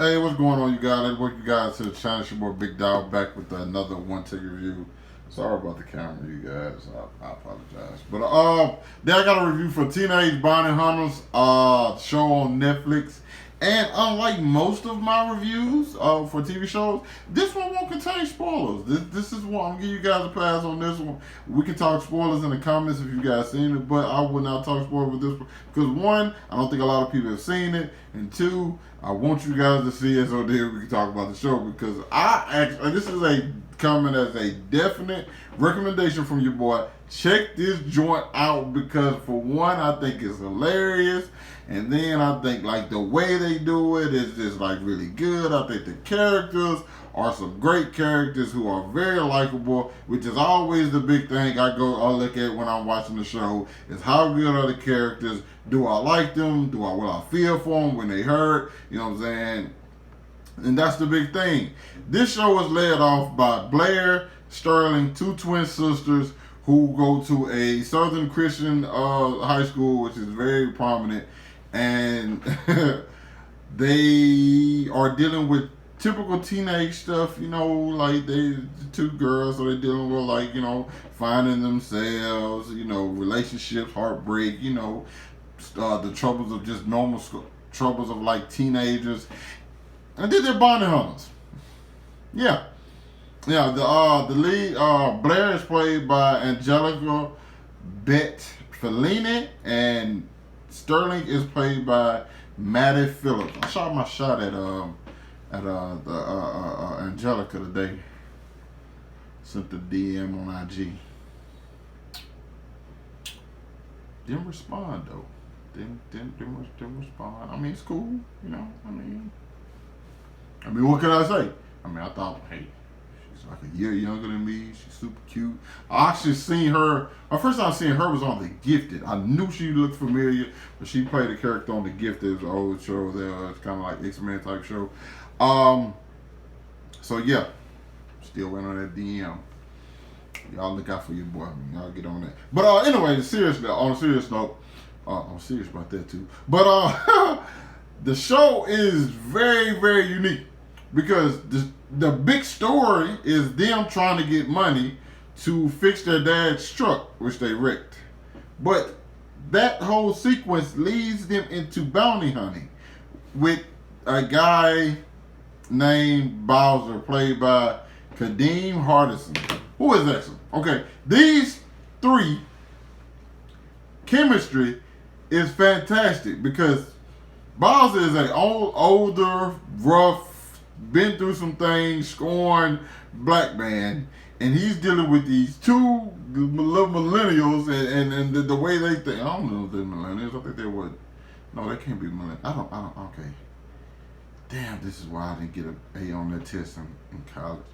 Hey, what's going on, you guys? Let's welcome you guys to the channel. It's your boy Big Dog back with another one take review. Sorry about the camera, you guys. I apologize. But then I got a review for Teenage Bounty Hunters, show on Netflix. And unlike most of my reviews for TV shows, this one won't contain spoilers. This is one I'm gonna give you guys a pass on this one. We can talk spoilers in the comments if you guys seen it, but I will not talk spoilers with this one because one, I don't think a lot of people have seen it, and two, I want you guys to see it so then we can talk about the show because this is a coming as a definite recommendation from your boy. Check this joint out because for one, I think it's hilarious. And then I think like the way they do it is just like really good. I think the characters are some great characters who are very likable, which is always the big thing I look at when I'm watching the show is how good are the characters? Do I like them? Will I feel for them when they hurt? You know what I'm saying? And that's the big thing. This show was led off by Blair Sterling, two twin sisters who go to a Southern Christian high school, which is very prominent. And they are dealing with typical teenage stuff, like they two girls, so they're dealing with finding themselves, relationships, heartbreak, the troubles of just normal troubles of like teenagers, and then they're bounty hunters. Yeah, the lead Blair is played by Angelica Fellini, and Sterling is played by Maddie Phillips. I shot my shot at Angelica today. Sent the DM on IG. Didn't respond though. Didn't respond. I mean, it's cool. I mean, what can I say? I thought, hey, she's like a year younger than me. She's super cute. I actually seen her. My first time seeing her was on The Gifted. I knew she looked familiar, but she played a character on The Gifted. It was an old show there. It's kind of like X-Men type show. So yeah, still waiting on that DM. Y'all look out for your boy. Y'all get on that. But anyway, seriously, on a serious note, I'm serious about that too. But the show is very, very unique because the big story is them trying to get money to fix their dad's truck, which they wrecked. But that whole sequence leads them into bounty hunting with a guy named Bowser, played by Kadeem Hardison, who is excellent. Okay, these three chemistry is fantastic because Bowser is an older, rough, been through some things, scorned black man, and he's dealing with these two little millennials and the way they think. I don't know if they're millennials. I think they would. No, they can't be millennials. I don't. Okay. Damn, this is why I didn't get an A on that test in college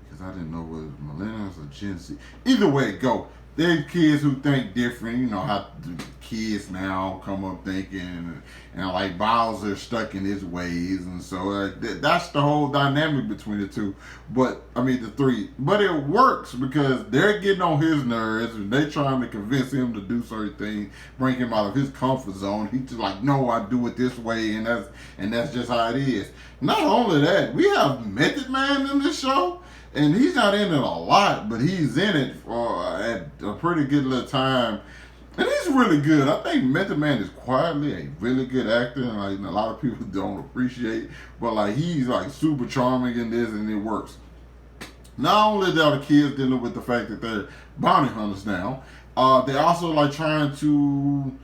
because I didn't know whether it was millennials or Gen Z. Either way it go. There's kids who think different. You know how the kids now come up thinking, and like Bowser stuck in his ways, and so that's the whole dynamic between the two. But I mean the three. But it works because they're getting on his nerves, and they're trying to convince him to do certain things, bring him out of his comfort zone. He's just like, no, I do it this way, and that's just how it is. Not only that, we have Method Man in this show. And he's not in it a lot, but he's in it at a pretty good little time. And he's really good. I think Method Man is quietly a really good actor, and like a lot of people don't appreciate. But like he's like super charming in this, and it works. Not only are the kids dealing with the fact that they're bounty hunters now, they're also like trying to.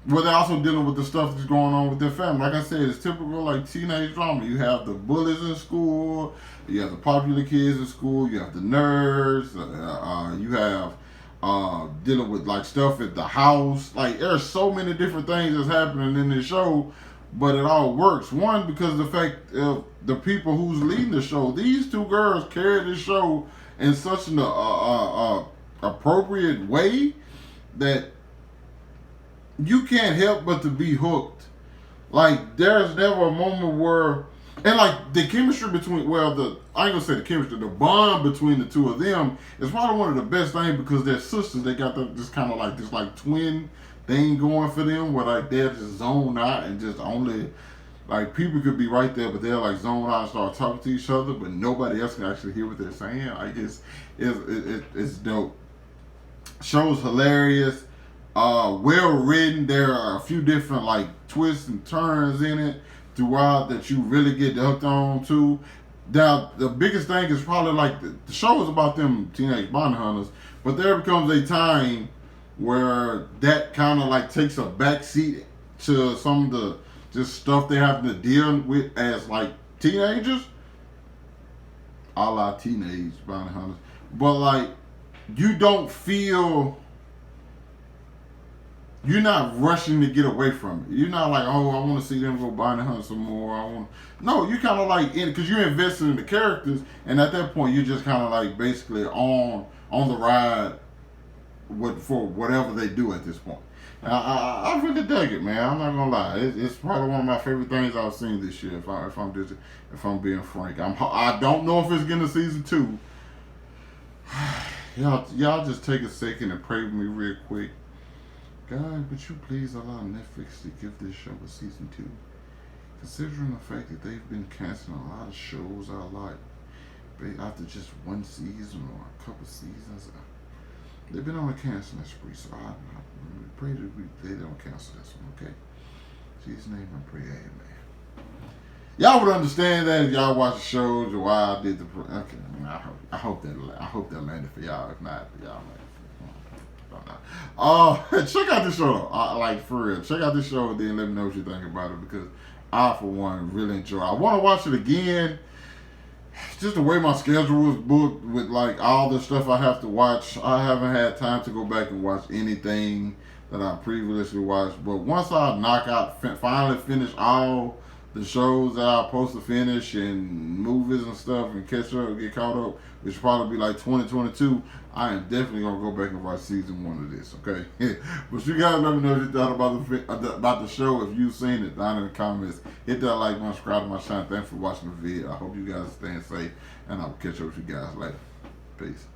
Well, they're also dealing with the stuff that's going on with their family. Like I said, it's typical like teenage drama. You have the bullies in school, you have the popular kids in school, you have the nerds, you have dealing with like stuff at the house. Like there's so many different things that's happening in this show, but it all works. One, because of the fact of the people who's leading the show. These two girls carry this show in such an appropriate way that you can't help but to be hooked. Like there's never a moment where, and like the chemistry between, I ain't gonna say the chemistry, the bond between the two of them is probably one of the best things because they're sisters. They got this kind of like this like twin thing going for them where like they're just zoned out and just only like people could be right there, but they're like zoned out and start talking to each other, but nobody else can actually hear what they're saying. Like it's dope. Show's hilarious, well written. There are a few different like twists and turns in it throughout that you really get hooked on to. Now the biggest thing is probably like the show is about them teenage bounty hunters, but there becomes a time where that kind of like takes a backseat to some of the just stuff they have to deal with as like teenagers, a la teenage bounty hunters. But like you don't feel, you're not rushing to get away from it. You're not like, oh, I want to see them go bounty hunt some more. No, you kind of like in because you're invested in the characters, and at that point you're just kind of like basically on the ride for whatever they do at this point. I really dug it, man. I'm not gonna lie. It's probably one of my favorite things I've seen this year. If I'm being frank, I don't know if it's getting a season 2. Y'all just take a second and pray with me real quick. God, would you please allow Netflix to give this show a season 2? Considering the fact that they've been canceling a lot of shows I like after just one season or a couple seasons. They've been on a canceling spree, so I pray that they don't cancel this one, okay? In Jesus' name I pray, amen. Y'all would understand that if y'all watch the shows or why I did the. Okay, I hope that landed for y'all. If not, for y'all, man. Check out this show. Like for real, check out this show and then let me know what you think about it because I, for one, really enjoy it. I want to watch it again. Just the way my schedule was booked with like all the stuff I have to watch, I haven't had time to go back and watch anything that I previously watched. But once I finally finish all the shows that I'm supposed to finish and movies and stuff and get caught up, which will probably be like 2022, I am definitely going to go back and watch season 1 of this, okay? But you guys let me know what you thought about the show. If you've seen it, down in the comments. Hit that like button, subscribe to my channel. Thanks for watching the video. I hope you guys are staying safe, and I'll catch up with you guys later. Peace.